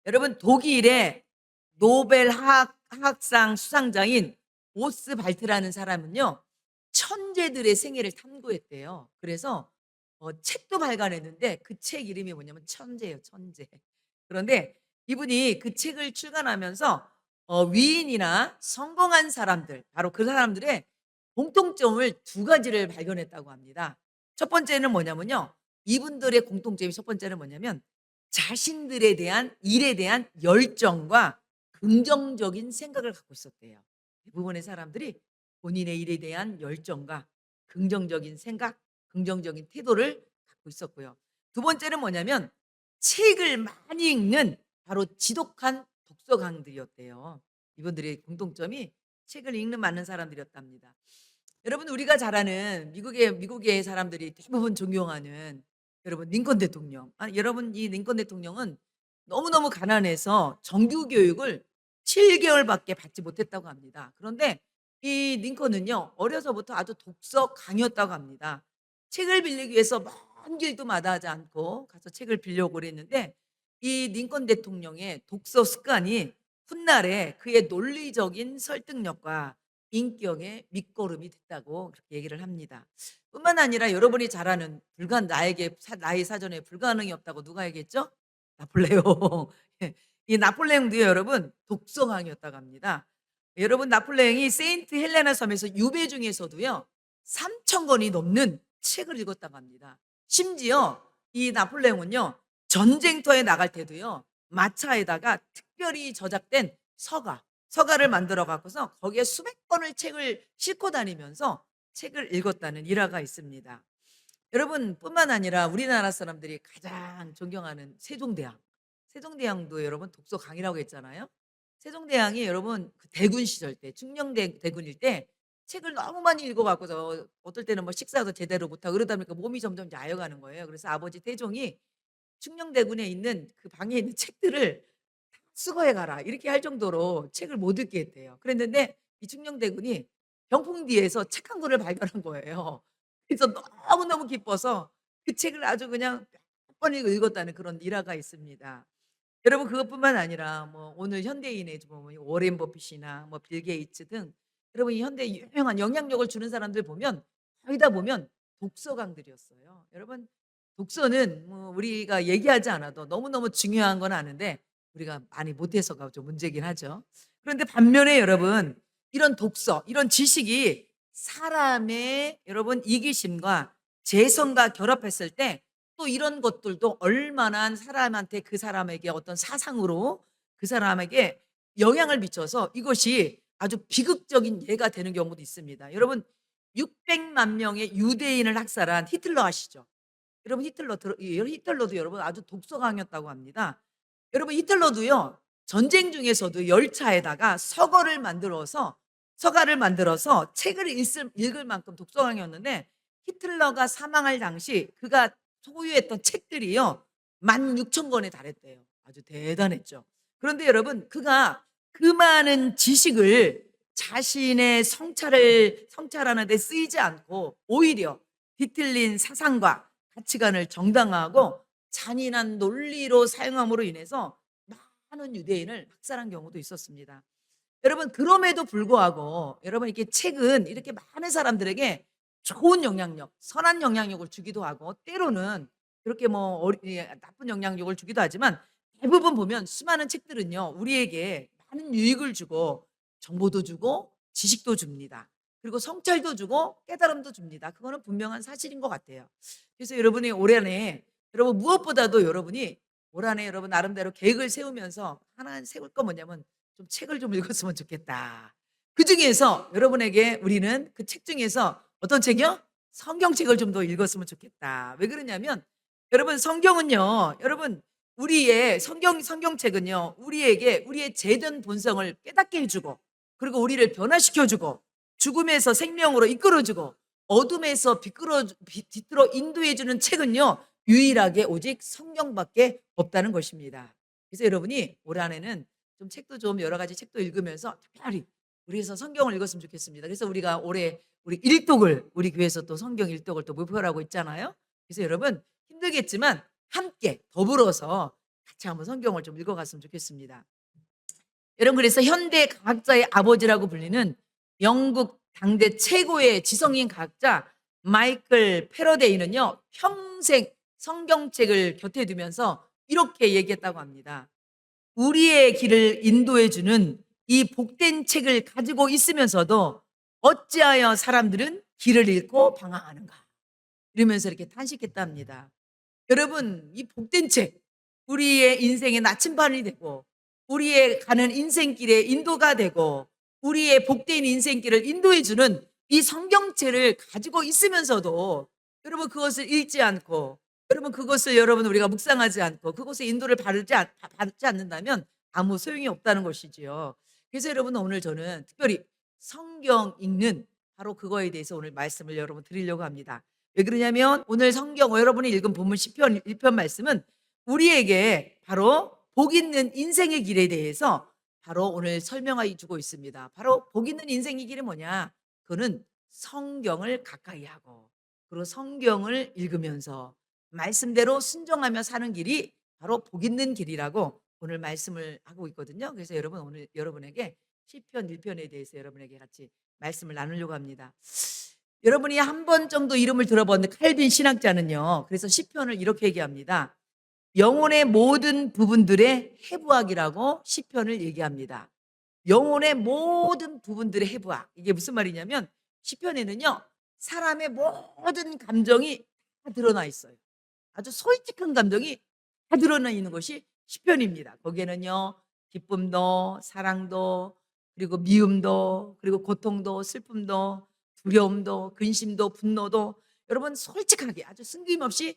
여러분 독일의 노벨 화학상 수상자인 오스 발트라는 사람은요. 천재들의 생애를 탐구했대요. 그래서 책도 발간했는데 그 책 이름이 뭐냐면 천재예요, 천재. 그런데 이분이 그 책을 출간하면서 위인이나 성공한 사람들, 바로 그 사람들의 공통점을 두 가지를 발견했다고 합니다. 첫 번째는 뭐냐면요. 이분들의 공통점이 첫 번째는 뭐냐면 자신들에 대한 일에 대한 열정과 긍정적인 생각을 갖고 있었대요. 대부분의 사람들이 본인의 일에 대한 열정과 긍정적인 생각, 긍정적인 태도를 갖고 있었고요. 두 번째는 뭐냐면 책을 많이 읽는 바로 지독한 독서광들이었대요. 이분들의 공통점이 책을 읽는 많은 사람들이었답니다. 여러분 우리가 잘 아는 미국의 사람들이 대부분 존경하는 여러분 링컨 대통령. 여러분 이 링컨 대통령은 너무너무 가난해서 정규 교육을 7 개월밖에 받지 못했다고 합니다. 그런데 이 링컨은요. 어려서부터 아주 독서 강이었다고 합니다. 책을 빌리기 위해서 먼 길도 마다하지 않고 가서 책을 빌려오고 그랬는데 이 링컨 대통령의 독서 습관이 훗날에 그의 논리적인 설득력과 인격의 밑거름이 됐다고 그렇게 얘기를 합니다. 뿐만 아니라 여러분이 잘 아는 나의 사전에 불가능이 없다고 누가 얘기했죠? 나폴레옹. 예. 이 나폴레옹도요 여러분 독서광이었다고 합니다. 여러분 나폴레옹이 세인트 헬레나 섬에서 유배 중에서도요 3천 권이 넘는 책을 읽었다고 합니다. 심지어 이 나폴레옹은요 전쟁터에 나갈 때도요 마차에다가 특별히 저작된 서가를 만들어 갖고서 거기에 수백 권을 책을 싣고 다니면서 책을 읽었다는 일화가 있습니다. 여러분 뿐만 아니라 우리나라 사람들이 가장 존경하는 세종대왕. 세종대왕도 여러분 독서 강이라고 했잖아요. 세종대왕이 여러분 그 대군 시절 때 대군일 때 책을 너무 많이 읽어 갖고서 어떨 때는 뭐 식사도 제대로 못 하고 그러다 보니까 몸이 점점 야여가는 거예요. 그래서 아버지 태종이 충녕대군에 있는 그 방에 있는 책들을 다 수거해 가라 이렇게 할 정도로 책을 못 읽게 했대요. 그랬는데 이 충녕대군이 병풍디에서 책 한 권을 발견한 거예요. 그래서 너무너무 기뻐서 그 책을 아주 그냥 몇 번 읽었다는 그런 일화가 있습니다. 여러분 그것뿐만 아니라 뭐 오늘 현대인의 보면 워렌 버핏이나 뭐 빌 게이츠 등 여러분 이 현대 유명한 영향력을 주는 사람들 보면 거의 다 보면 독서광들이었어요. 여러분 독서는 뭐 우리가 얘기하지 않아도 너무너무 중요한 건 아는데 우리가 많이 못해서가 좀 문제긴 하죠. 그런데 반면에 여러분 이런 독서, 이런 지식이 사람의 여러분 이기심과 재성과 결합했을 때 또 이런 것들도 얼마나 사람한테 그 사람에게 어떤 사상으로 그 사람에게 영향을 미쳐서 이것이 아주 비극적인 예가 되는 경우도 있습니다. 여러분 600만 명의 유대인을 학살한 히틀러 아시죠? 여러분 히틀러도 여러분 아주 독서광이었다고 합니다. 여러분 히틀러도요. 전쟁 중에서도 열차에다가 서가를 만들어서 책을 읽을 만큼 독서광이었는데 히틀러가 사망할 당시 그가 소유했던 책들이요. 16,000권에 달했대요. 아주 대단했죠. 그런데 여러분 그가 그 많은 지식을 자신의 성찰하는 데 쓰이지 않고 오히려 뒤틀린 사상과 가치관을 정당화하고 잔인한 논리로 사용함으로 인해서 많은 유대인을 학살한 경우도 있었습니다. 여러분 그럼에도 불구하고 여러분 이렇게 책은 이렇게 많은 사람들에게 좋은 영향력, 선한 영향력을 주기도 하고 때로는 그렇게 뭐 나쁜 영향력을 주기도 하지만 대부분 보면 수많은 책들은요. 우리에게 많은 유익을 주고 정보도 주고 지식도 줍니다. 그리고 성찰도 주고 깨달음도 줍니다. 그거는 분명한 사실인 것 같아요. 그래서 여러분이 올 한해 여러분 무엇보다도 여러분이 올 한해 여러분 나름대로 계획을 세우면서 하나 세울 거 뭐냐면 좀 책을 좀 읽었으면 좋겠다. 그중에서 여러분에게 우리는 그 책 중에서 어떤 책이요? 성경책을 좀 더 읽었으면 좋겠다. 왜 그러냐면 여러분 성경은요. 여러분 우리의 성경책은요. 우리에게 우리의 죄된 본성을 깨닫게 해 주고 그리고 우리를 변화시켜 주고 죽음에서 생명으로 이끌어 주고 어둠에서 빛으로 인도해 주는 책은요. 유일하게 오직 성경밖에 없다는 것입니다. 그래서 여러분이 올 한해는 좀 책도 좀 여러 가지 책도 읽으면서 특별히 우리에서 성경을 읽었으면 좋겠습니다. 그래서 우리가 올해 우리 일독을 우리 교회에서 또 성경 일독을 또 목표로 하고 있잖아요. 그래서 여러분 힘들겠지만 함께 더불어서 같이 한번 성경을 좀 읽어갔으면 좋겠습니다. 여러분, 그래서 현대 과학자의 아버지라고 불리는 영국 당대 최고의 지성인 과학자 마이클 패러데이는요, 평생 성경책을 곁에 두면서 이렇게 얘기했다고 합니다. 우리의 길을 인도해 주는 이 복된 책을 가지고 있으면서도 어찌하여 사람들은 길을 잃고 방황하는가, 이러면서 이렇게 탄식했답니다. 여러분, 이 복된 책, 우리의 인생의 나침반이 되고 우리의 가는 인생길의 인도가 되고 우리의 복된 인생길을 인도해 주는 이 성경책을 가지고 있으면서도 여러분 그것을 읽지 않고, 여러분 그것을 여러분 우리가 묵상하지 않고 그것의 인도를 받지 않는다면 아무 소용이 없다는 것이지요. 그래서 여러분, 오늘 저는 특별히 성경 읽는 바로 그거에 대해서 오늘 말씀을 여러분 드리려고 합니다. 왜 그러냐면 오늘 성경 여러분이 읽은 본문 시편 1편 말씀은 우리에게 바로 복 있는 인생의 길에 대해서 바로 오늘 설명해 주고 있습니다. 바로 복 있는 인생의 길이 뭐냐? 그거는 성경을 가까이 하고 그리고 성경을 읽으면서 말씀대로 순종하며 사는 길이 바로 복 있는 길이라고 오늘 말씀을 하고 있거든요. 그래서 여러분, 오늘 여러분에게 시편 1편에 대해서 여러분에게 같이 말씀을 나누려고 합니다. 여러분이 한 번 정도 이름을 들어본 칼빈 신학자는요, 그래서 시편을 이렇게 얘기합니다. 영혼의 모든 부분들의 해부학이라고 시편을 얘기합니다. 영혼의 모든 부분들의 해부학. 이게 무슨 말이냐면 시편에는요, 사람의 모든 감정이 다 드러나 있어요. 아주 솔직한 감정이 다 드러나 있는 것이 시편입니다. 거기에는요, 기쁨도 사랑도 그리고 미움도 그리고 고통도 슬픔도 두려움도 근심도 분노도 여러분 솔직하게 아주 숨김없이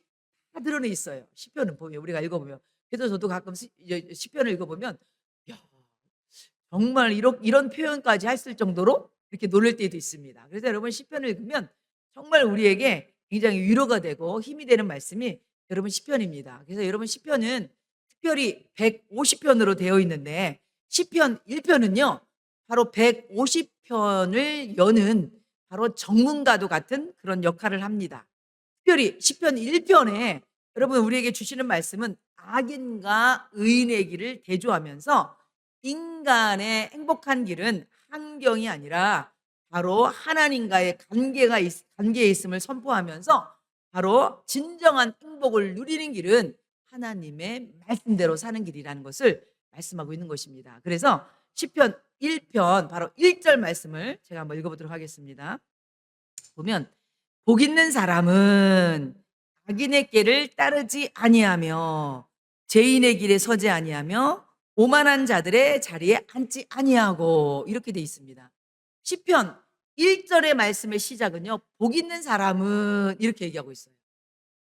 다 드러내 있어요. 시편은 보면, 우리가 읽어보면. 그래서 저도 가끔 시편을 읽어보면 야, 정말 이런 표현까지 했을 정도로 이렇게 놀랄 때도 있습니다. 그래서 여러분, 시편을 읽으면 정말 우리에게 굉장히 위로가 되고 힘이 되는 말씀이 여러분 시편입니다. 그래서 여러분, 시편은 특별히 150편으로 되어 있는데 시편 1편은요 바로 150편을 여는 바로 전문가도 같은 그런 역할을 합니다. 특별히 시편 1편에 여러분 우리에게 주시는 말씀은 악인과 의인의 길을 대조하면서 인간의 행복한 길은 환경이 아니라 바로 하나님과의 관계에 있음을 선포하면서 바로 진정한 행복을 누리는 길은 하나님의 말씀대로 사는 길이라는 것을 말씀하고 있는 것입니다. 그래서 시편 1편 바로 1절 말씀을 제가 한번 읽어보도록 하겠습니다. 보면 복 있는 사람은 악인의 길을 따르지 아니하며 죄인의 길에 서지 아니하며 오만한 자들의 자리에 앉지 아니하고, 이렇게 돼 있습니다. 시편 1절의 말씀의 시작은요, 복 있는 사람은 이렇게 얘기하고 있어요.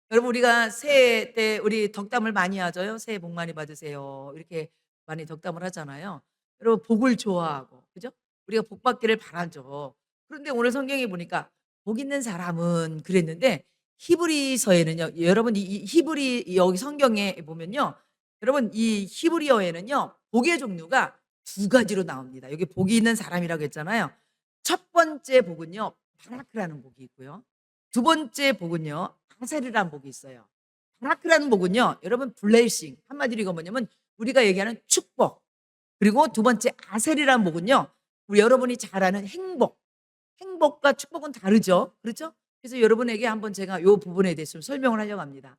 여러분, 우리가 새해 때 우리 덕담을 많이 하죠요. 새해 복 많이 받으세요, 이렇게 많이 덕담을 하잖아요. 여러분, 복을 좋아하고, 그죠? 우리가 복 받기를 바라죠. 그런데 오늘 성경에 보니까 복 있는 사람은 그랬는데 히브리서에는요, 여러분 이 히브리 여기 성경에 보면요, 여러분 이 히브리어에는요 복의 종류가 두 가지로 나옵니다. 여기 복이 있는 사람이라고 했잖아요. 첫 번째 복은요 바라크라는 복이 있고요. 두 번째 복은요 아셀이라는 복이 있어요. 바라크라는 복은요 여러분 블레싱, 한마디로 이거 뭐냐면 우리가 얘기하는 축복. 그리고 두 번째 아셀이라는 복은요 우리 여러분이 잘 아는 행복. 행복과 축복은 다르죠. 그렇죠? 그래서 여러분에게 한번 제가 이 부분에 대해서 좀 설명을 하려고 합니다.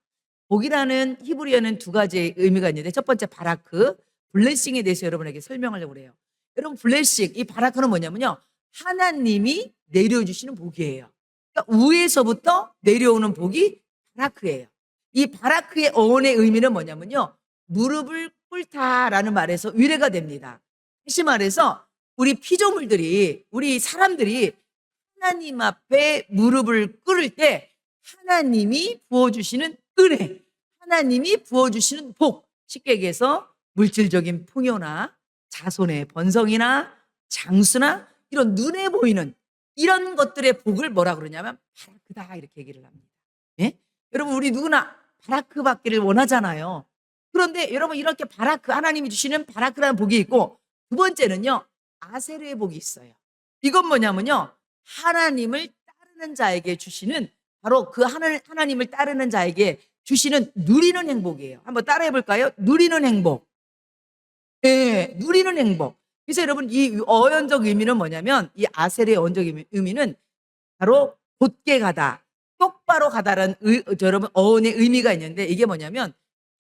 복이라는 히브리어는 두 가지 의미가 있는데 첫 번째 바라크, 블레싱에 대해서 여러분에게 설명하려고 그래요. 여러분, 블레싱, 이 바라크는 뭐냐면요, 하나님이 내려주시는 복이에요. 그러니까 위에서부터 내려오는 복이 바라크예요. 이 바라크의 어원의 의미는 뭐냐면요, 무릎을 꿇다라는 말에서 위례가 됩니다. 다시 말해서 우리 피조물들이, 우리 사람들이 하나님 앞에 무릎을 꿇을 때 하나님이 부어주시는 은혜, 하나님이 부어주시는 복, 쉽게 얘기해서 물질적인 풍요나 자손의 번성이나 장수나 이런 눈에 보이는 이런 것들의 복을 뭐라 그러냐면 바라크다, 이렇게 얘기를 합니다. 예? 여러분, 우리 누구나 바라크 받기를 원하잖아요. 그런데 여러분, 이렇게 바라크, 하나님이 주시는 바라크라는 복이 있고, 두 번째는요 아셀의 복이 있어요. 이건 뭐냐면요, 하나님을 따르는 자에게 주시는, 바로 그 하나님을 따르는 자에게 주시는 누리는 행복이에요. 한번 따라해 볼까요? 누리는 행복. 예, 누리는 행복. 그래서 여러분 이 어연적 의미는 뭐냐면 이 아셀의 어연적 의미는 바로 곧게 가다, 똑바로 가다라는 여러분 어원의 의미가 있는데 이게 뭐냐면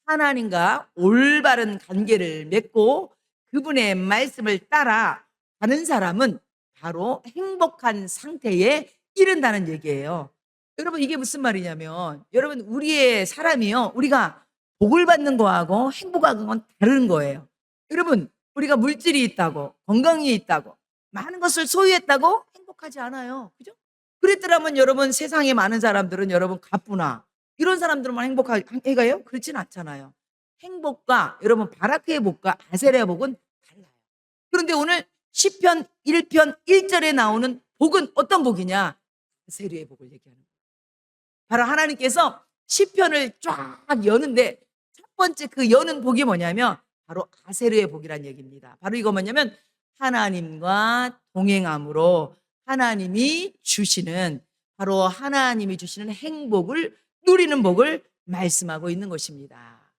하나님과 올바른 관계를 맺고 그분의 말씀을 따라 가는 사람은 바로 행복한 상태에 이른다는 얘기예요. 여러분 이게 무슨 말이냐면 여러분 우리의 사람이요. 우리가 복을 받는 거하고 행복한 건 다른 거예요. 여러분 우리가 물질이 있다고 건강이 있다고 많은 것을 소유했다고 행복하지 않아요. 그죠? 그랬더라면 여러분 세상에 많은 사람들은 여러분 가쁘나 이런 사람들만 행복해가요? 그렇진 않잖아요. 행복과 여러분 바라크의 복과 아셀의 복은 달라요. 그런데 오늘 시편 1편 1절에 나오는 복은 어떤 복이냐? 아셀의 복을 얘기하는 거예요. 바로 하나님께서 시편을 쫙 여는데 첫 번째 그 여는 복이 뭐냐면 바로 아세르의 복이란 얘기입니다. 바로 이거 뭐냐면 하나님과 동행함으로 하나님이 주시는 바로 하나님이 주시는 행복을 누리는 복을 말씀하고 있는 것입니다.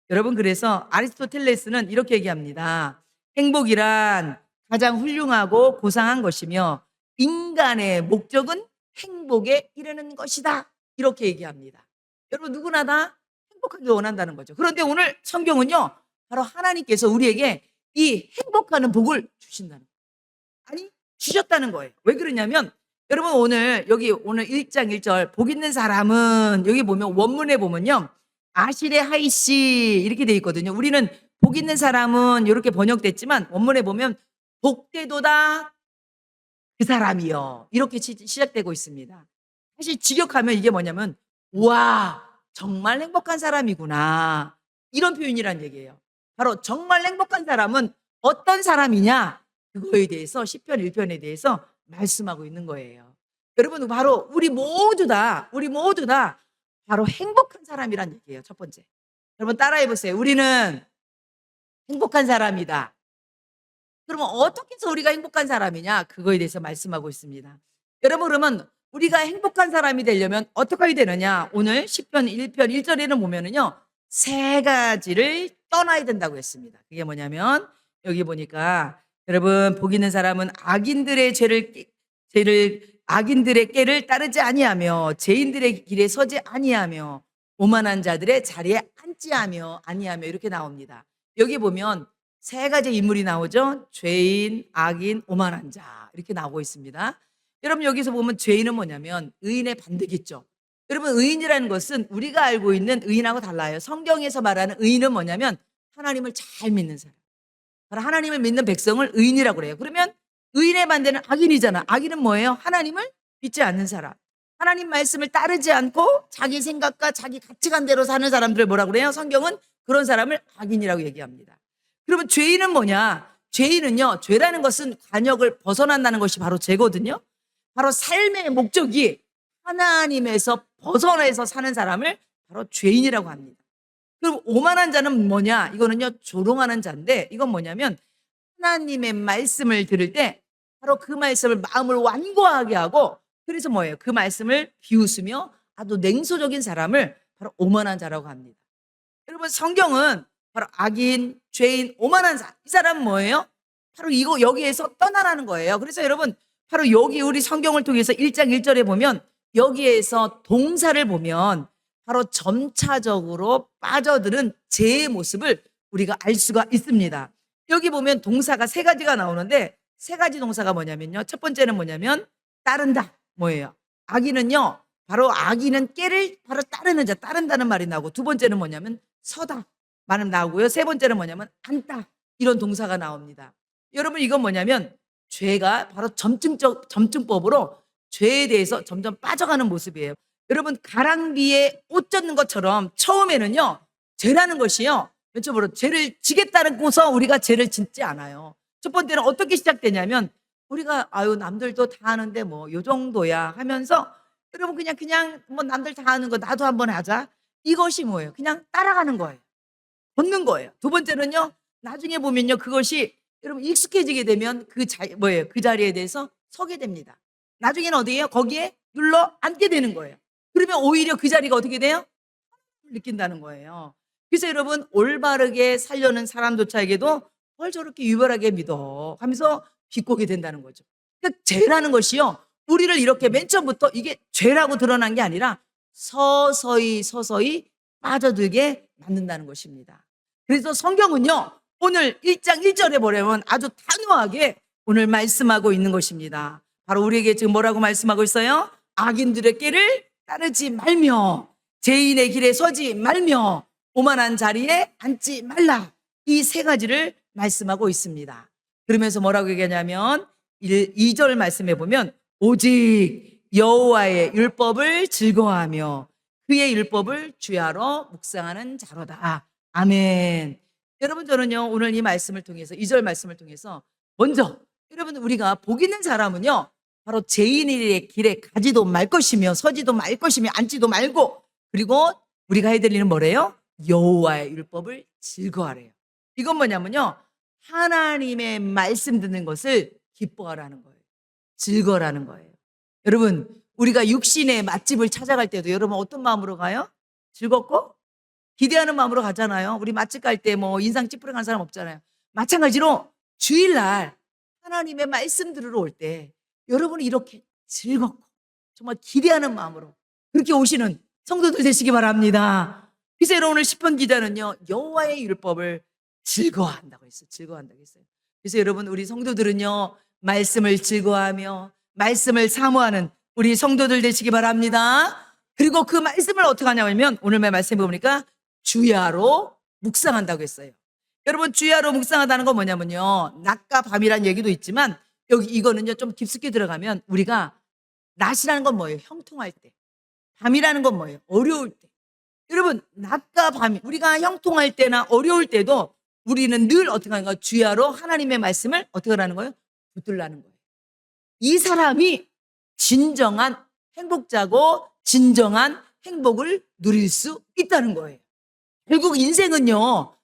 여러분 그래서 아리스토텔레스는 이렇게 얘기합니다. 행복이란 가장 훌륭하고 고상한 것이며 인간의 목적은 행복에 이르는 것이다. 이렇게 얘기합니다. 여러분 누구나 다 행복하게 원한다는 거죠. 그런데 오늘 성경은요. 바로 하나님께서 우리에게 이 행복하는 복을 주신다는 거예요. 아니 주셨다는 거예요. 왜 그러냐면 여러분 오늘 여기 오늘 1장 1절 복 있는 사람은 여기 보면 원문에 보면요. 아실의 하이씨 이렇게 돼 있거든요. 우리는 복 있는 사람은 이렇게 번역됐지만 원문에 보면 복되도다 그 사람이요. 이렇게 시작되고 있습니다. 사실 직역하면 이게 뭐냐면 와 정말 행복한 사람이구나 이런 표현이란 얘기예요. 바로 정말 행복한 사람은 어떤 사람이냐 그거에 대해서 시편 1편에 대해서 말씀하고 있는 거예요. 여러분 바로 우리 모두 다 바로 행복한 사람이란 얘기예요. 첫 번째 여러분 따라해 보세요. 우리는 행복한 사람이다. 그러면 어떻게 해서 우리가 행복한 사람이냐 그거에 대해서 말씀하고 있습니다. 여러분 그러면 우리가 행복한 사람이 되려면 어떻게 해야 되느냐 오늘 시편 1편 1절에는 보면은요 3가지를 떠나야 된다고 했습니다. 그게 뭐냐면 여기 보니까 여러분 복 있는 사람은 악인들의 악인들의 꾀를 따르지 아니하며 죄인들의 길에 서지 아니하며 오만한 자들의 자리에 앉지 아니하며 이렇게 나옵니다. 여기 보면 3가지 인물이 나오죠. 죄인, 악인, 오만한 자 이렇게 나오고 있습니다. 여러분 여기서 보면 죄인은 뭐냐면 의인의 반대겠죠. 여러분 의인이라는 것은 우리가 알고 있는 의인하고 달라요. 성경에서 말하는 의인은 뭐냐면 하나님을 잘 믿는 사람. 바로 하나님을 믿는 백성을 의인이라고 그래요. 그러면 의인의 반대는 악인이잖아. 악인은 뭐예요? 하나님을 믿지 않는 사람. 하나님 말씀을 따르지 않고 자기 생각과 자기 가치관대로 사는 사람들을 뭐라고 그래요? 성경은 그런 사람을 악인이라고 얘기합니다. 그러면 죄인은 뭐냐? 죄인은요. 죄라는 것은 관역을 벗어난다는 것이 바로 죄거든요. 바로 삶의 목적이 하나님에서 벗어나서 사는 사람을 바로 죄인이라고 합니다. 그럼 오만한 자는 뭐냐? 이거는요 조롱하는 자인데 이건 뭐냐면 하나님의 말씀을 들을 때 바로 그 말씀을 마음을 완고하게 하고 그래서 뭐예요? 그 말씀을 비웃으며 아주 냉소적인 사람을 바로 오만한 자라고 합니다. 여러분 성경은 바로 악인, 죄인, 오만한 자 이 사람은 뭐예요? 바로 이거 여기에서 떠나라는 거예요. 그래서 여러분 바로 여기 우리 성경을 통해서 1장 1절에 보면 여기에서 동사를 보면 바로 점차적으로 빠져드는 죄의 모습을 우리가 알 수가 있습니다. 여기 보면 동사가 3가지가 나오는데 3가지 동사가 뭐냐면요. 첫 번째는 뭐냐면 따른다. 뭐예요? 악인은요. 바로 악인은 꾀를 바로 따르는 자, 따른다는 말이 나오고 두 번째는 뭐냐면 서다 말은 나오고요. 3번째는 뭐냐면 앉다 이런 동사가 나옵니다. 여러분 이건 뭐냐면 죄가 바로 점증법으로 죄에 대해서 점점 빠져가는 모습이에요. 여러분 가랑비에 옷 젖는 것처럼 처음에는요 죄라는 것이요 왼쪽으로 죄를 지겠다고서 우리가 죄를 짓지 않아요. 첫 번째는 어떻게 시작되냐면 우리가 아유 남들도 다 하는데 뭐 요 정도야 하면서 여러분 그냥 뭐 남들 다 하는 거 나도 한번 하자 이것이 뭐예요? 그냥 따라가는 거예요. 걷는 거예요. 두 번째는요 나중에 보면요 그것이 여러분 익숙해지게 되면 그 자리에 대해서 서게 됩니다. 나중에는 어디예요? 거기에 눌러 앉게 되는 거예요. 그러면 오히려 그 자리가 어떻게 돼요? 느낀다는 거예요. 그래서 여러분 올바르게 살려는 사람조차에게도 뭘 저렇게 유별하게 믿어 하면서 비꼬게 된다는 거죠. 그러니까 죄라는 것이요, 우리를 이렇게 맨 처음부터 이게 죄라고 드러난 게 아니라 서서히 빠져들게 만든다는 것입니다. 그래서 성경은요, 오늘 1장 1절에 보려면 아주 단호하게 오늘 말씀하고 있는 것입니다. 바로 우리에게 지금 뭐라고 말씀하고 있어요? 악인들의 길을 따르지 말며 죄인의 길에 서지 말며 오만한 자리에 앉지 말라. 이 세 가지를 말씀하고 있습니다. 그러면서 뭐라고 얘기하냐면 2절 말씀해 보면 오직 여호와의 율법을 즐거워하며 그의 율법을 주야로 묵상하는 자로다. 아멘. 여러분, 저는요 오늘 이 말씀을 통해서 2절 말씀을 통해서 먼저 여러분, 우리가 복 있는 사람은요 바로 죄인의 길에 가지도 말 것이며 서지도 말 것이며 앉지도 말고, 그리고 우리가 해야 될 일은 뭐래요? 여호와의 율법을 즐거워하래요. 이건 뭐냐면요, 하나님의 말씀 듣는 것을 기뻐하라는 거예요. 즐거워라는 거예요. 여러분, 우리가 육신의 맛집을 찾아갈 때도 여러분 어떤 마음으로 가요? 즐겁고 기대하는 마음으로 가잖아요. 우리 맛집 갈 때 뭐 인상 찌푸려 가는 사람 없잖아요. 마찬가지로 주일날 하나님의 말씀 들으러 올 때 여러분이 이렇게 즐겁고 정말 기대하는 마음으로 그렇게 오시는 성도들 되시기 바랍니다. 그래서 여러분, 오늘 시편 기자는요 여호와의 율법을 즐거워한다고 했어요. 즐거워한다고 했어요. 그래서 여러분, 우리 성도들은요 말씀을 즐거워하며 말씀을 사모하는 우리 성도들 되시기 바랍니다. 그리고 그 말씀을 어떻게 하냐면 오늘 말씀해 보니까 주야로 묵상한다고 했어요. 여러분, 주야로 묵상하다는 건 뭐냐면요, 낮과 밤이란 얘기도 있지만 여기 이거는요 좀 깊숙이 들어가면 우리가 낮이라는 건 뭐예요? 형통할 때. 밤이라는 건 뭐예요? 어려울 때. 여러분, 낮과 밤이 우리가 형통할 때나 어려울 때도 우리는 늘 어떻게 하는 거예요? 주야로 하나님의 말씀을 어떻게 하라는 거예요? 붙들라는 거예요. 이 사람이 진정한 행복자고 진정한 행복을 누릴 수 있다는 거예요. 결국 인생은요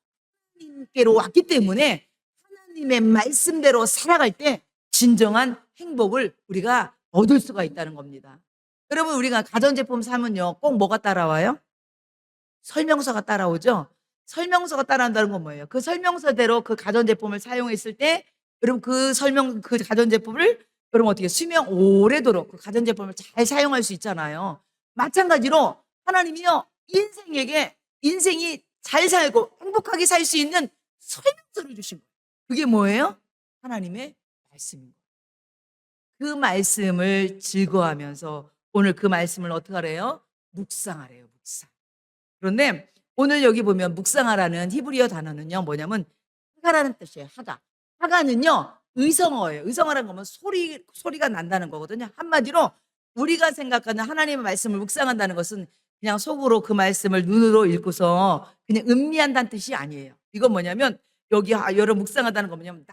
하나님께로 왔기 때문에 하나님의 말씀대로 살아갈 때 진정한 행복을 우리가 얻을 수가 있다는 겁니다. 여러분, 우리가 가전제품 사면요 꼭 뭐가 따라와요? 설명서가 따라오죠. 설명서가 따라온다는 건 뭐예요? 그 설명서대로 그 가전제품을 사용했을 때 여러분 그 가전제품을 여러분 어떻게 수명 오래도록 그 가전제품을 잘 사용할 수 있잖아요. 마찬가지로 하나님이요 인생에게 인생이 잘 살고 행복하게 살 수 있는 설명서를 주신 거예요. 그게 뭐예요? 하나님의 말씀입니다. 그 말씀을 즐거워하면서 오늘 그 말씀을 어떻게 하래요? 묵상하래요. 묵상. 그런데 오늘 여기 보면 묵상하라는 히브리어 단어는요 뭐냐면 하가라는 뜻이에요. 하가는요 의성어예요. 의성어라는 거면 소리가 난다는 거거든요. 한마디로 우리가 생각하는 하나님의 말씀을 묵상한다는 것은 그냥 속으로 그 말씀을 눈으로 읽고서 그냥 음미한다는 뜻이 아니에요. 이건 뭐냐면 여기 여러분 묵상하다는 거 뭐냐면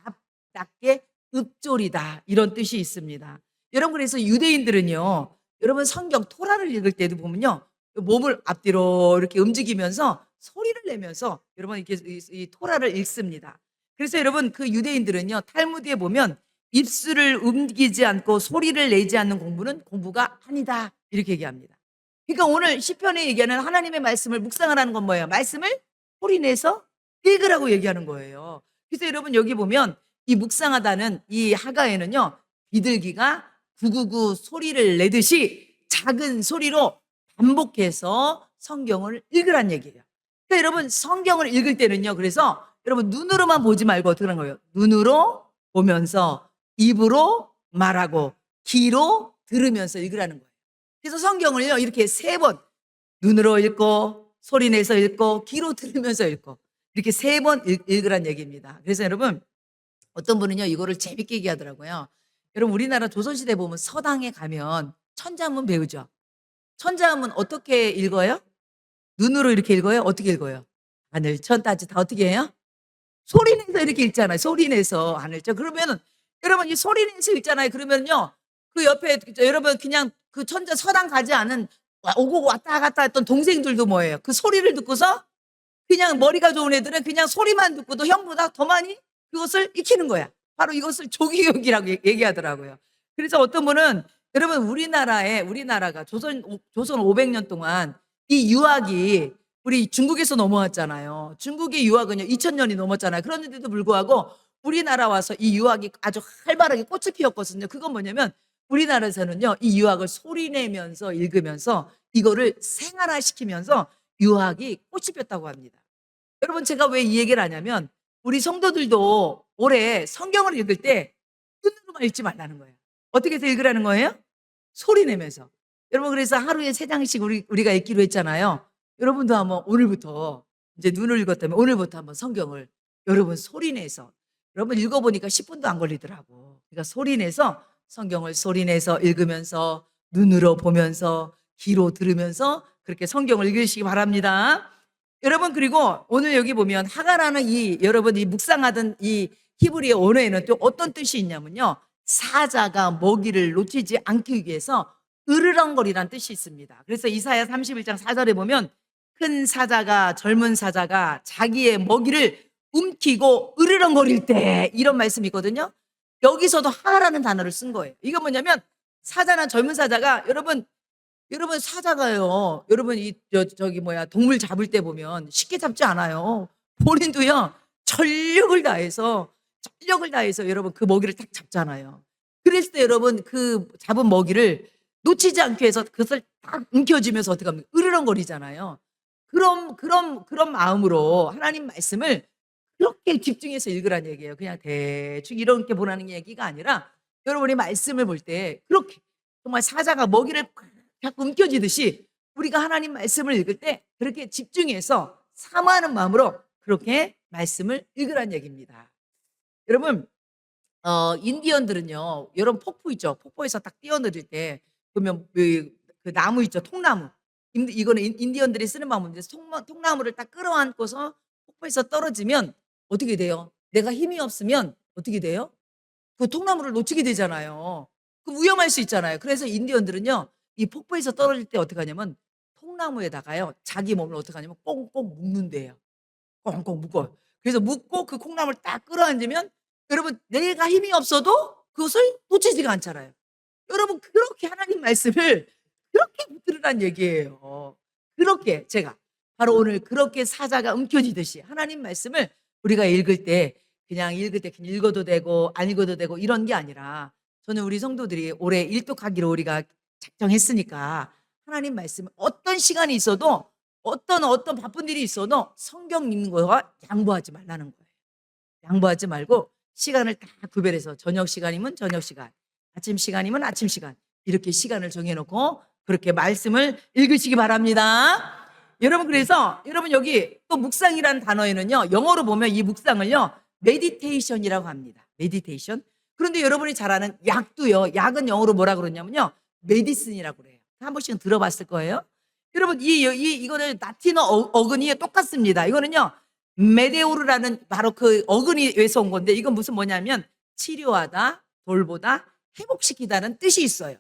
낮게 읊조리다 이런 뜻이 있습니다. 여러분, 그래서 유대인들은요 여러분 성경 토라를 읽을 때도 보면요 몸을 앞뒤로 이렇게 움직이면서 소리를 내면서 여러분 이렇게 이 토라를 읽습니다. 그래서 여러분 그 유대인들은요 탈무드에 보면 입술을 움직이지 않고 소리를 내지 않는 공부는 공부가 아니다 이렇게 얘기합니다. 그러니까 오늘 시편에 얘기하는 하나님의 말씀을 묵상하라는 건 뭐예요? 말씀을 소리내서 읽으라고 얘기하는 거예요. 그래서 여러분 여기 보면 이 묵상하다는 이 하가에는요 비둘기가 구구구 소리를 내듯이 작은 소리로 반복해서 성경을 읽으란 얘기예요. 그러니까 여러분 성경을 읽을 때는요 그래서 여러분 눈으로만 보지 말고 어떻게 하는 거예요? 눈으로 보면서 입으로 말하고 귀로 들으면서 읽으라는 거예요. 그래서 성경을요 이렇게 3번 눈으로 읽고 소리내서 읽고 귀로 들으면서 읽고 이렇게 3번 읽으란 얘기입니다. 그래서 여러분 어떤 분은요 이거를 재밌게 얘기하더라고요. 여러분 우리나라 조선시대 보면 서당에 가면 천자문 배우죠. 천자문 어떻게 읽어요? 눈으로 이렇게 읽어요? 어떻게 읽어요? 하늘 천 따지 다 어떻게 해요? 소리내서 이렇게 읽잖아요. 소리내서 하늘천. 그러면 여러분 이 소리내서 읽잖아요. 그러면요 그 옆에 여러분 그냥 그 천자 서당 가지 않은 오고 왔다 갔다 했던 동생들도 뭐예요? 그 소리를 듣고서 그냥 머리가 좋은 애들은 그냥 소리만 듣고도 형보다 더 많이 그것을 익히는 거야. 바로 이것을 조기교육이라고 얘기하더라고요. 그래서 어떤 분은 여러분 우리나라가 조선 500년 동안 이 유학이 우리 중국에서 넘어왔잖아요. 중국의 유학은요 2000년이 넘었잖아요. 그런데도 불구하고 우리나라 와서 이 유학이 아주 활발하게 꽃을 피웠거든요. 그건 뭐냐면 우리나라에서는요 이 유학을 소리내면서 읽으면서 이거를 생활화시키면서 유학이 꽃이 피었다고 합니다. 여러분 제가 왜 이 얘기를 하냐면 우리 성도들도 올해 성경을 읽을 때 눈으로만 읽지 말라는 거예요. 어떻게 해서 읽으라는 거예요? 소리 내면서. 여러분 그래서 하루에 3장씩 우리가 읽기로 했잖아요. 여러분도 한번 오늘부터 이제 눈을 읽었다면 오늘부터 한번 성경을 여러분 소리 내서 여러분 읽어 보니까 10분도 안 걸리더라고. 그러니까 소리 내서 성경을 소리 내서 읽으면서 눈으로 보면서 귀로 들으면서 그렇게 성경을 읽으시기 바랍니다. 여러분 그리고 오늘 여기 보면 하가라는 이 여러분 이 묵상하던 이 히브리어 언어에는 또 어떤 뜻이 있냐면요. 사자가 먹이를 놓치지 않기 위해서 으르렁거리라는 뜻이 있습니다. 그래서 이사야 31장 4절에 보면 큰 사자가 젊은 사자가 자기의 먹이를 움키고 으르렁거릴 때 이런 말씀이 있거든요. 여기서도 하라는 단어를 쓴 거예요. 이건 뭐냐면 사자나 젊은 사자가 여러분 사자가요. 여러분 저기 뭐야 동물 잡을 때 보면 쉽게 잡지 않아요. 본인도요. 전력을 다해서 여러분 그 먹이를 딱 잡잖아요. 그랬을 때 여러분 그 잡은 먹이를 놓치지 않기 위해서 그것을 딱 움켜쥐면서 어떻게 합니까? 으르렁거리잖아요. 그런 마음으로 하나님 말씀을 그렇게 집중해서 읽으라는 얘기예요. 그냥 대충 이렇게 보라는 얘기가 아니라 여러분이 말씀을 볼 때 그렇게 정말 사자가 먹이를 자꾸 움켜쥐듯이 우리가 하나님 말씀을 읽을 때 그렇게 집중해서 사모하는 마음으로 그렇게 말씀을 읽으라는 얘기입니다. 여러분 인디언들은요. 여러분 폭포 있죠. 폭포에서 딱 뛰어내릴 때 보면 그 나무 있죠. 통나무. 이거는 인디언들이 쓰는 방법인데 통나무를 딱 끌어안고서 폭포에서 떨어지면 어떻게 돼요? 내가 힘이 없으면 어떻게 돼요? 그 통나무를 놓치게 되잖아요. 그 위험할 수 있잖아요. 그래서 인디언들은요. 이 폭포에서 떨어질 때 어떻게 하냐면 통나무에다가요. 자기 몸을 어떻게 하냐면 꽁꽁 묶는대요. 꽁꽁 묶어요. 그래서 묶고 그 콩나물을 딱 끌어안으면 여러분 내가 힘이 없어도 그것을 놓치지가 않잖아요. 여러분 그렇게 하나님 말씀을 그렇게 붙들으란 얘기예요. 그렇게 제가 바로 오늘 그렇게 사자가 움켜쥐듯이 하나님 말씀을 우리가 읽을 때 그냥 읽어도 되고 안 읽어도 되고 이런 게 아니라 저는 우리 성도들이 올해 일독하기로 우리가 작정했으니까 하나님 말씀을 어떤 시간이 있어도 어떤 바쁜 일이 있어도 성경 읽는 거와 양보하지 말라는 거예요. 양보하지 말고 시간을 딱 구별해서 저녁 시간이면 저녁 시간, 아침 시간이면 아침 시간 이렇게 시간을 정해놓고 그렇게 말씀을 읽으시기 바랍니다. 여러분 그래서 여러분 여기 또 묵상이라는 단어에는요 영어로 보면 이 묵상을요 메디테이션이라고 합니다. 메디테이션. 그런데 여러분이 잘 아는 약도요. 약은 영어로 뭐라 그러냐면요 메디슨이라고 그래요. 한 번씩은 들어봤을 거예요. 여러분 이거는 라틴어 어근이 똑같습니다. 이거는요 메데오르라는 바로 그 어근이에서 온 건데 이건 무슨 뭐냐면 치료하다, 돌보다, 회복시키다는 뜻이 있어요.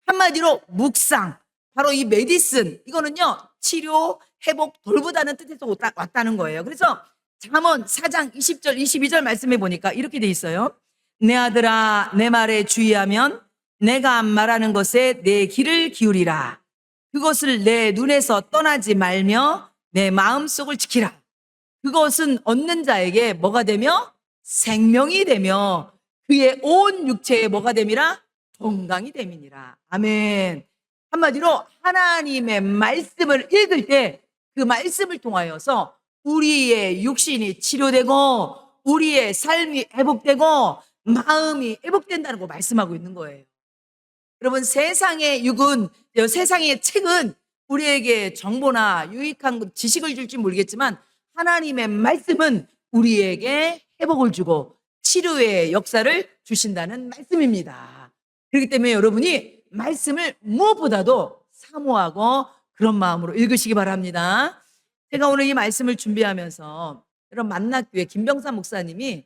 한마디로 묵상, 바로 이 메디슨 이거는요 치료, 회복, 돌보다는 뜻에서 왔다는 거예요. 그래서 잠언 4장 20절 22절 말씀해 보니까 이렇게 돼 있어요. 내 아들아 내 말에 주의하면 내가 말하는 것에 내 귀를 기울이라. 그것을 내 눈에서 떠나지 말며 내 마음속을 지키라. 그것은 얻는 자에게 뭐가 되며 생명이 되며 그의 온 육체에 뭐가 됨이라 건강이 됨이니라. 아멘. 한마디로 하나님의 말씀을 읽을 때 그 말씀을 통하여서 우리의 육신이 치료되고 우리의 삶이 회복되고 마음이 회복된다는 거 말씀하고 있는 거예요. 여러분 세상의 책은 우리에게 정보나 유익한 지식을 줄지 모르겠지만 하나님의 말씀은 우리에게 회복을 주고 치료의 역사를 주신다는 말씀입니다. 그렇기 때문에 여러분이 말씀을 무엇보다도 사모하고 그런 마음으로 읽으시기 바랍니다. 제가 오늘 이 말씀을 준비하면서 여러분 만나교회 김병삼 목사님이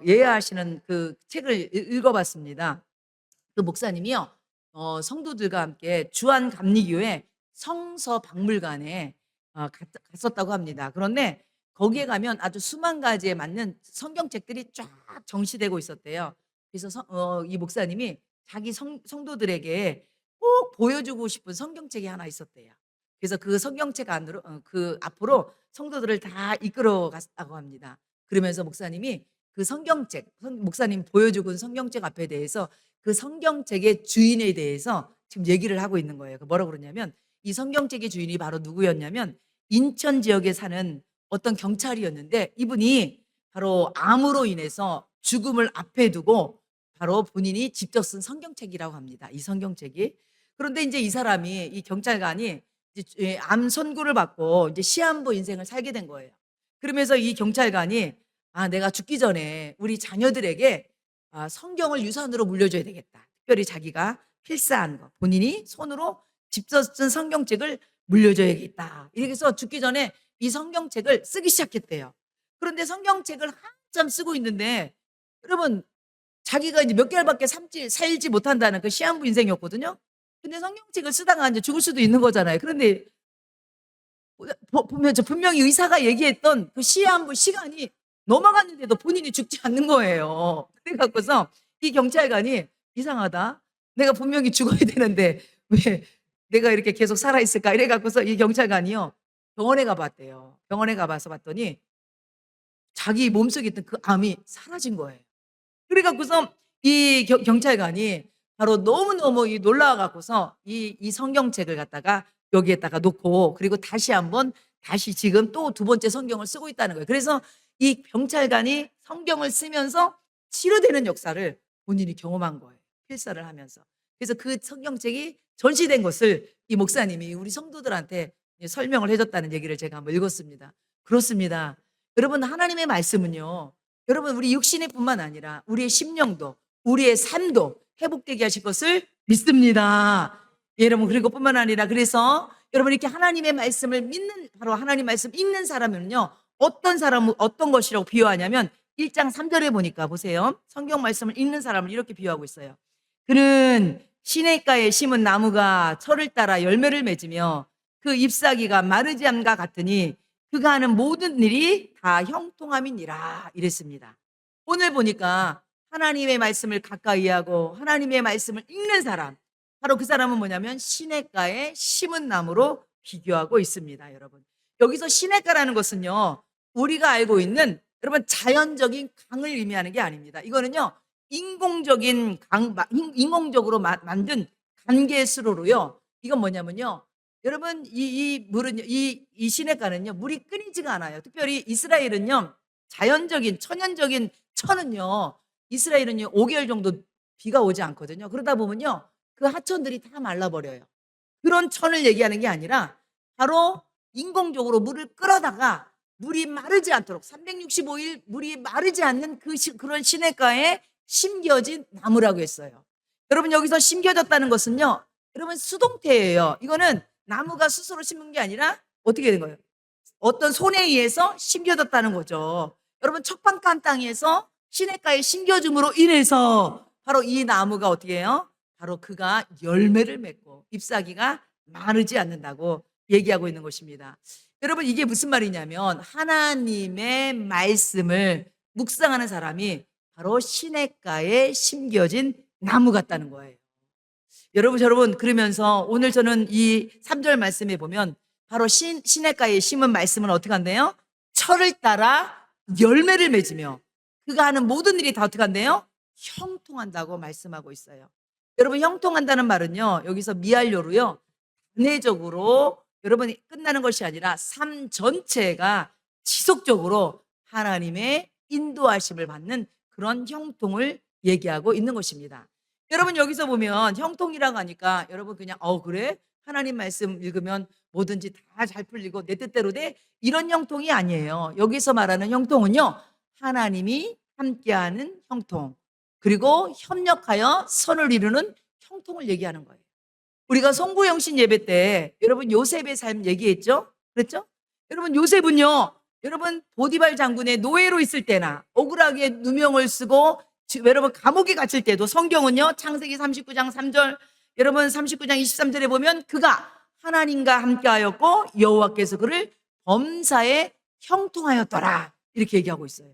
예하시는 그 책을 읽어봤습니다. 그 목사님이요 성도들과 함께 주한감리교회 성서박물관에 갔었다고 합니다. 그런데 거기에 가면 아주 수만 가지에 맞는 성경책들이 쫙 정시되고 있었대요. 그래서 이 목사님이 자기 성도들에게 꼭 보여주고 싶은 성경책이 하나 있었대요. 그래서 그 성경책 안으로 그 앞으로 성도들을 다 이끌어 갔다고 합니다. 그러면서 목사님이 그 성경책, 목사님 보여주고 성경책 앞에 대해서 그 성경책의 주인에 대해서 지금 얘기를 하고 있는 거예요. 뭐라고 그러냐면 이 성경책의 주인이 바로 누구였냐면 인천 지역에 사는 어떤 경찰이었는데 이분이 바로 암으로 인해서 죽음을 앞에 두고 바로 본인이 직접 쓴 성경책이라고 합니다. 이 성경책이. 그런데 이제 이 사람이 이 경찰관이 이제 암 선고를 받고 이제 시한부 인생을 살게 된 거예요. 그러면서 이 경찰관이 내가 죽기 전에 우리 자녀들에게 성경을 유산으로 물려줘야 되겠다. 특별히 자기가 필사한 거, 본인이 손으로 직접 쓴 성경책을 물려줘야겠다. 이렇게 해서 죽기 전에 이 성경책을 쓰기 시작했대요. 그런데 성경책을 한참 쓰고 있는데 여러분 자기가 이제 몇 개월밖에 살지 못한다는 그 시한부 인생이었거든요. 근데 성경책을 쓰다가 이제 죽을 수도 있는 거잖아요. 그런데 보면 분명히 의사가 얘기했던 그 시한부 시간이 넘어갔는데도 본인이 죽지 않는 거예요. 그래갖고서 이 경찰관이 이상하다. 내가 분명히 죽어야 되는데 왜 내가 이렇게 계속 살아있을까? 이래갖고서 이 경찰관이요. 병원에 가봤대요. 병원에 가봐서 봤더니 자기 몸속에 있던 그 암이 사라진 거예요. 그래갖고서 이 경찰관이 바로 너무너무 놀라워 갖고서 이 성경책을 갖다가 여기에다가 놓고 그리고 다시 한번 다시 지금 또 두 번째 성경을 쓰고 있다는 거예요. 그래서 이 경찰관이 성경을 쓰면서 치료되는 역사를 본인이 경험한 거예요. 필사를 하면서. 그래서 그 성경책이 전시된 것을 이 목사님이 우리 성도들한테 설명을 해줬다는 얘기를 제가 한번 읽었습니다. 그렇습니다. 여러분 하나님의 말씀은요. 여러분 우리 육신의 뿐만 아니라 우리의 심령도 우리의 삶도 회복되게 하실 것을 믿습니다. 여러분 그리고 뿐만 아니라 그래서 여러분 이렇게 하나님의 말씀을 믿는 바로 하나님 말씀 읽는 사람은요. 어떤 사람은 어떤 것이라고 비유하냐면 1장 3절에 보니까 보세요. 성경 말씀을 읽는 사람을 이렇게 비유하고 있어요. 그는 시냇가에 심은 나무가 철을 따라 열매를 맺으며 그 잎사귀가 마르지 않음과 같으니 그가 하는 모든 일이 다 형통함이니라 이랬습니다. 오늘 보니까 하나님의 말씀을 가까이 하고 하나님의 말씀을 읽는 사람 바로 그 사람은 뭐냐면 시냇가에 심은 나무로 비교하고 있습니다. 여러분 여기서 시냇가라는 것은요 우리가 알고 있는 여러분 자연적인 강을 의미하는 게 아닙니다. 이거는요 인공적인 인공적으로 만든 간개수로로요 이건 뭐냐면요 여러분 이 물은 이 시냇가는요 물이 끊이지가 않아요. 특별히 이스라엘은요 자연적인 천연적인 천은요 이스라엘은요 5개월 정도 비가 오지 않거든요. 그러다 보면요 그 하천들이 다 말라버려요. 그런 천을 얘기하는 게 아니라 바로 인공적으로 물을 끌어다가 물이 마르지 않도록 365일 물이 마르지 않는 그런 시냇가에 심겨진 나무라고 했어요. 여러분 여기서 심겨졌다는 것은요 여러분 수동태예요. 이거는 나무가 스스로 심은 게 아니라 어떻게 된 거예요? 어떤 손에 의해서 심겨졌다는 거죠. 여러분 척박한 땅에서 시냇가에 심겨줌으로 인해서 바로 이 나무가 어떻게 해요? 바로 그가 열매를 맺고 잎사귀가 마르지 않는다고 얘기하고 있는 것입니다. 여러분 이게 무슨 말이냐면 하나님의 말씀을 묵상하는 사람이 바로 시냇가에 심겨진 나무 같다는 거예요. 여러분 그러면서 오늘 저는 이 3절 말씀에 보면 바로 시냇가에 심은 말씀은 어떻게 한대요? 철을 따라 열매를 맺으며 그가 하는 모든 일이 다 어떻게 한대요? 형통한다고 말씀하고 있어요. 여러분 형통한다는 말은요 여기서 미알료로요 단회적으로 여러분이 끝나는 것이 아니라 삶 전체가 지속적으로 하나님의 인도하심을 받는 그런 형통을 얘기하고 있는 것입니다. 여러분 여기서 보면 형통이라고 하니까 여러분 그냥 그래? 하나님 말씀 읽으면 뭐든지 다 잘 풀리고 내 뜻대로 돼? 이런 형통이 아니에요. 여기서 말하는 형통은요 하나님이 함께하는 형통 그리고 협력하여 선을 이루는 형통을 얘기하는 거예요. 우리가 송구영신 예배 때 여러분 요셉의 삶 얘기했죠? 그랬죠? 여러분 요셉은요 여러분 보디발 장군의 노예로 있을 때나 억울하게 누명을 쓰고 여러분 감옥에 갇힐 때도 성경은요 창세기 39장 3절 여러분 39장 23절에 보면 그가 하나님과 함께하였고 여호와께서 그를 범사에 형통하였더라 이렇게 얘기하고 있어요.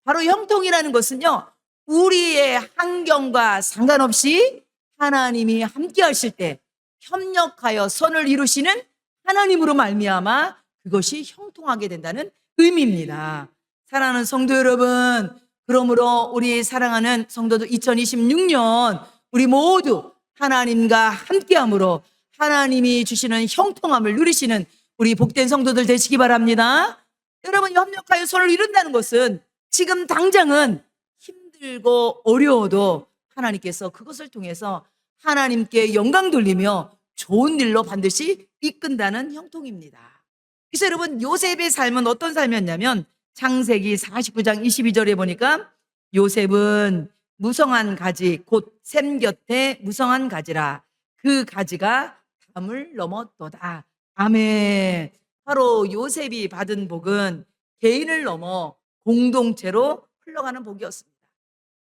바로 형통이라는 것은요 우리의 환경과 상관없이 하나님이 함께 하실 때 협력하여 선을 이루시는 하나님으로 말미암아 그것이 형통하게 된다는 의미입니다. 사랑하는 성도 여러분, 그러므로 우리 사랑하는 성도들 2026년 우리 모두 하나님과 함께함으로 하나님이 주시는 형통함을 누리시는 우리 복된 성도들 되시기 바랍니다. 여러분, 협력하여 손을 이룬다는 것은 지금 당장은 힘들고 어려워도 하나님께서 그것을 통해서 하나님께 영광 돌리며 좋은 일로 반드시 이끈다는 형통입니다. 그래서 여러분, 요셉의 삶은 어떤 삶이었냐면 창세기 49장 22절에 보니까 요셉은 무성한 가지 곧 샘 곁에 무성한 가지라 그 가지가 담을 넘었도다. 아멘. 바로 요셉이 받은 복은 개인을 넘어 공동체로 흘러가는 복이었습니다.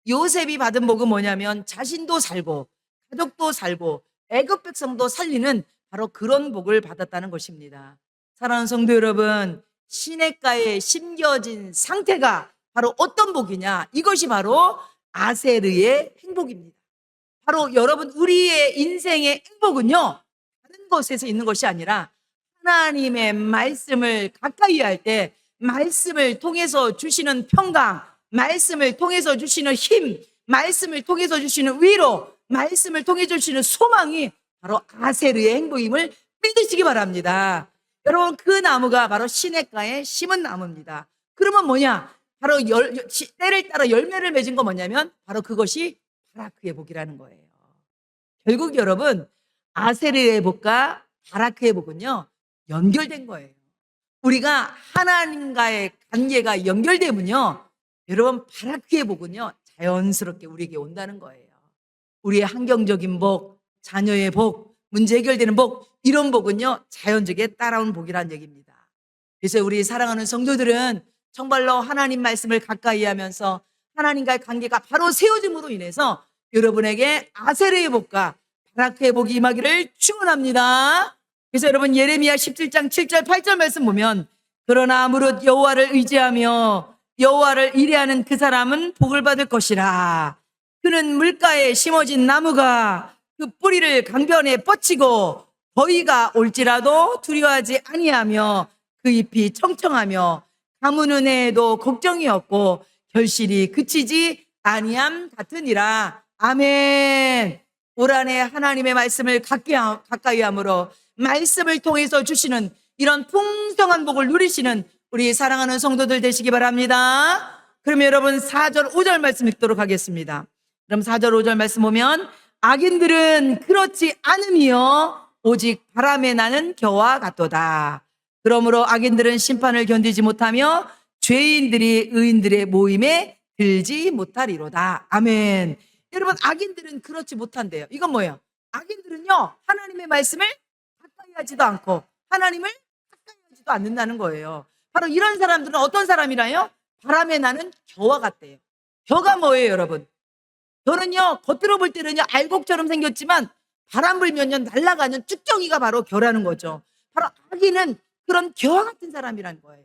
요셉이 받은 복은 뭐냐면 자신도 살고 가족도 살고 애굽 백성도 살리는 바로 그런 복을 받았다는 것입니다. 사랑하는 성도 여러분, 시냇가에 심겨진 상태가 바로 어떤 복이냐? 이것이 바로 아세르의 행복입니다. 바로 여러분, 우리의 인생의 행복은요, 다른 것에서 있는 것이 아니라 하나님의 말씀을 가까이 할 때 말씀을 통해서 주시는 평강, 말씀을 통해서 주시는 힘, 말씀을 통해서 주시는 위로, 말씀을 통해서 주시는 소망이 바로 아세르의 행복임을 믿으시기 바랍니다. 여러분, 그 나무가 바로 시냇가에 심은 나무입니다. 그러면 뭐냐? 바로 때를 따라 열매를 맺은 거 뭐냐면 바로 그것이 바라크의 복이라는 거예요. 결국 여러분, 아세르의 복과 바라크의 복은요, 연결된 거예요. 우리가 하나님과의 관계가 연결되면요, 여러분, 바라크의 복은요, 자연스럽게 우리에게 온다는 거예요. 우리의 환경적인 복, 자녀의 복, 문제 해결되는 복, 이런 복은요, 자연적에 따라온 복이라는 얘기입니다. 그래서 우리 사랑하는 성도들은 정말로 하나님 말씀을 가까이 하면서 하나님과의 관계가 바로 세워짐으로 인해서 여러분에게 아세르의 복과 바라크의 복이 임하기를 축원합니다. 그래서 여러분, 예레미야 17장 7절 8절 말씀 보면 그러나 무릇 여호와를 의지하며 여호와를 의뢰하는 그 사람은 복을 받을 것이라. 그는 물가에 심어진 나무가 그 뿌리를 강변에 뻗치고 더위가 올지라도 두려워하지 아니하며 그 잎이 청청하며 가무는 해에도 걱정이 없고 결실이 그치지 아니함 같으니라. 아멘. 올 한해 하나님의 말씀을 가까이 함으로 말씀을 통해서 주시는 이런 풍성한 복을 누리시는 우리 사랑하는 성도들 되시기 바랍니다. 그러면 여러분 4절 5절 말씀 읽도록 하겠습니다. 그럼 4절 5절 말씀 보면 악인들은 그렇지 않으며 오직 바람에 나는 겨와 같도다. 그러므로 악인들은 심판을 견디지 못하며 죄인들이 의인들의 모임에 들지 못하리로다. 아멘. 여러분, 악인들은 그렇지 못한대요. 이건 뭐예요? 악인들은요, 하나님의 말씀을 가까이 하지도 않고 하나님을 가까이 하지도 않는다는 거예요. 바로 이런 사람들은 어떤 사람이라요? 바람에 나는 겨와 같대요. 겨가 뭐예요, 여러분? 겨는요, 겉으로 볼 때는요, 알곡처럼 생겼지만 바람 불면요, 날아가는 쭉정이가 바로 겨라는 거죠. 바로 악인은 그런 겨와 같은 사람이라는 거예요.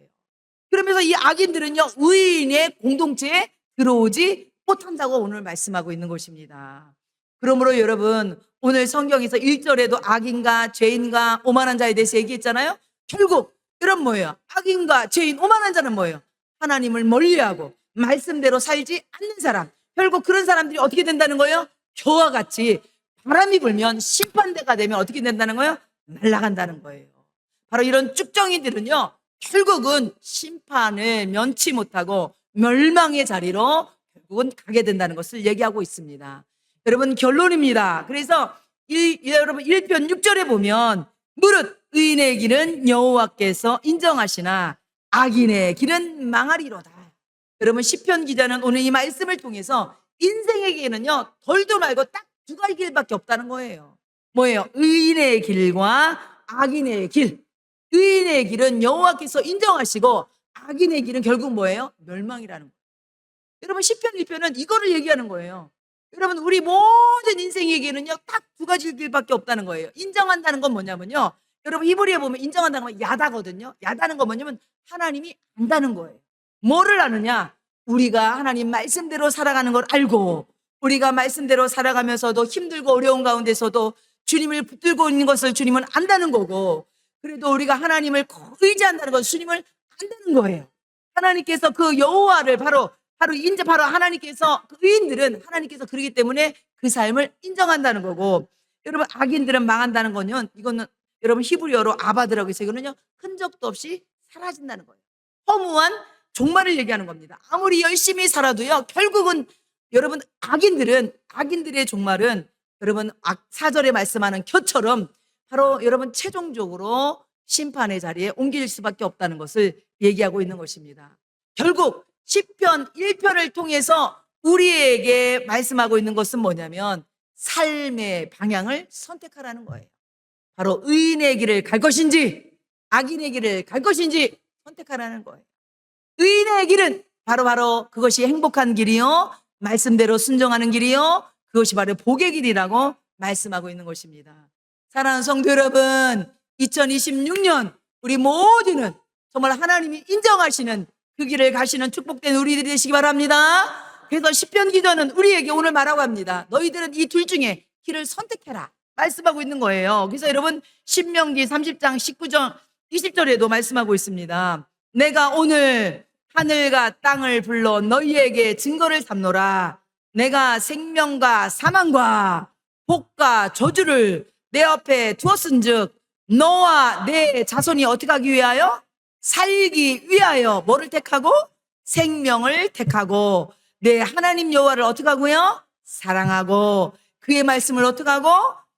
그러면서 이 악인들은요, 의인의 공동체에 들어오지 못한다고 오늘 말씀하고 있는 것입니다. 그러므로 여러분, 오늘 성경에서 1절에도 악인과 죄인과 오만한 자에 대해서 얘기했잖아요. 결국 여러분 뭐예요? 악인과 죄인, 오만한 자는 뭐예요? 하나님을 멀리하고 말씀대로 살지 않는 사람. 결국 그런 사람들이 어떻게 된다는 거예요? 겨와 같이 바람이 불면 심판대가 되면 어떻게 된다는 거예요? 날아간다는 거예요. 바로 이런 쭉정이들은요, 결국은 심판을 면치 못하고 멸망의 자리로 결국은 가게 된다는 것을 얘기하고 있습니다. 여러분, 결론입니다. 그래서 여러분 1편 6절에 보면 무릇 의인의 길은 여호와께서 인정하시나 악인의 길은 망하리로다. 여러분, 시편 기자는 오늘 이 말씀을 통해서 인생에게는요, 덜도 말고 딱 두 가지 길밖에 없다는 거예요. 뭐예요? 의인의 길과 악인의 길. 의인의 길은 여호와께서 인정하시고 악인의 길은 결국 뭐예요? 멸망이라는 거예요. 여러분, 시편 1편은 이거를 얘기하는 거예요. 여러분, 우리 모든 인생에게는요, 딱 두 가지 길밖에 없다는 거예요. 인정한다는 건 뭐냐면요, 여러분 히브리에 보면 인정한다는 건 야다거든요. 야다는 건 뭐냐면 하나님이 안다는 거예요. 뭐를 아느냐? 우리가 하나님 말씀대로 살아가는 걸 알고, 우리가 말씀대로 살아가면서도 힘들고 어려운 가운데서도 주님을 붙들고 있는 것을 주님은 안다는 거고, 그래도 우리가 하나님을 의지한다는 건 주님을 안다는 거예요. 하나님께서 그 여호와를 바로 하나님께서 그 의인들은 하나님께서 그러기 때문에 그 삶을 인정한다는 거고, 여러분 악인들은 망한다는 거는 이거는 여러분 히브리어로 아바드라고 해서 이거는요 흔적도 없이 사라진다는 거예요. 허무한 종말을 얘기하는 겁니다. 아무리 열심히 살아도요 결국은 여러분 악인들의 종말은 여러분 4절에 말씀하는 겨처럼 바로 여러분 최종적으로 심판의 자리에 옮길 수밖에 없다는 것을 얘기하고 있는 것입니다. 결국 시편 1편을 통해서 우리에게 말씀하고 있는 것은 뭐냐면 삶의 방향을 선택하라는 거예요. 바로 의인의 길을 갈 것인지 악인의 길을 갈 것인지 선택하라는 거예요. 의인의 길은 바로 그것이 행복한 길이요, 말씀대로 순종하는 길이요, 그것이 바로 복의 길이라고 말씀하고 있는 것입니다. 사랑하는 성도 여러분, 2026년 우리 모두는 정말 하나님이 인정하시는 그 길을 가시는 축복된 우리들이 되시기 바랍니다. 그래서 시편 기자는 우리에게 오늘 말하고 합니다. 너희들은 이 둘 중에 길을 선택해라 말씀하고 있는 거예요. 그래서 여러분 신명기 30장 19절 20절에도 말씀하고 있습니다. 내가 오늘 하늘과 땅을 불러 너희에게 증거를 삼노라. 내가 생명과 사망과 복과 저주를 내 앞에 두었은즉 너와 내 자손이 어떻게 하기 위하여? 살기 위하여 뭐를 택하고? 생명을 택하고 내 하나님 여호와를 어떻게 하고요? 사랑하고 그의 말씀을 어떻게 하고?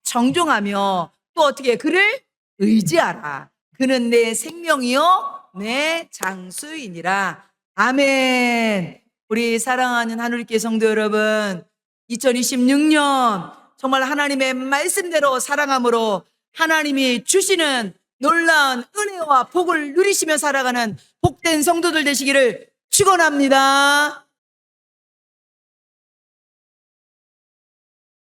정종하며 또 어떻게 그를 의지하라. 그는 내 생명이요 내 장수이니라. 아멘. 우리 사랑하는 하늘교회 성도 여러분, 2026년 정말 하나님의 말씀대로 사랑함으로 하나님이 주시는 놀라운 은혜와 복을 누리시며 살아가는 복된 성도들 되시기를 축원합니다.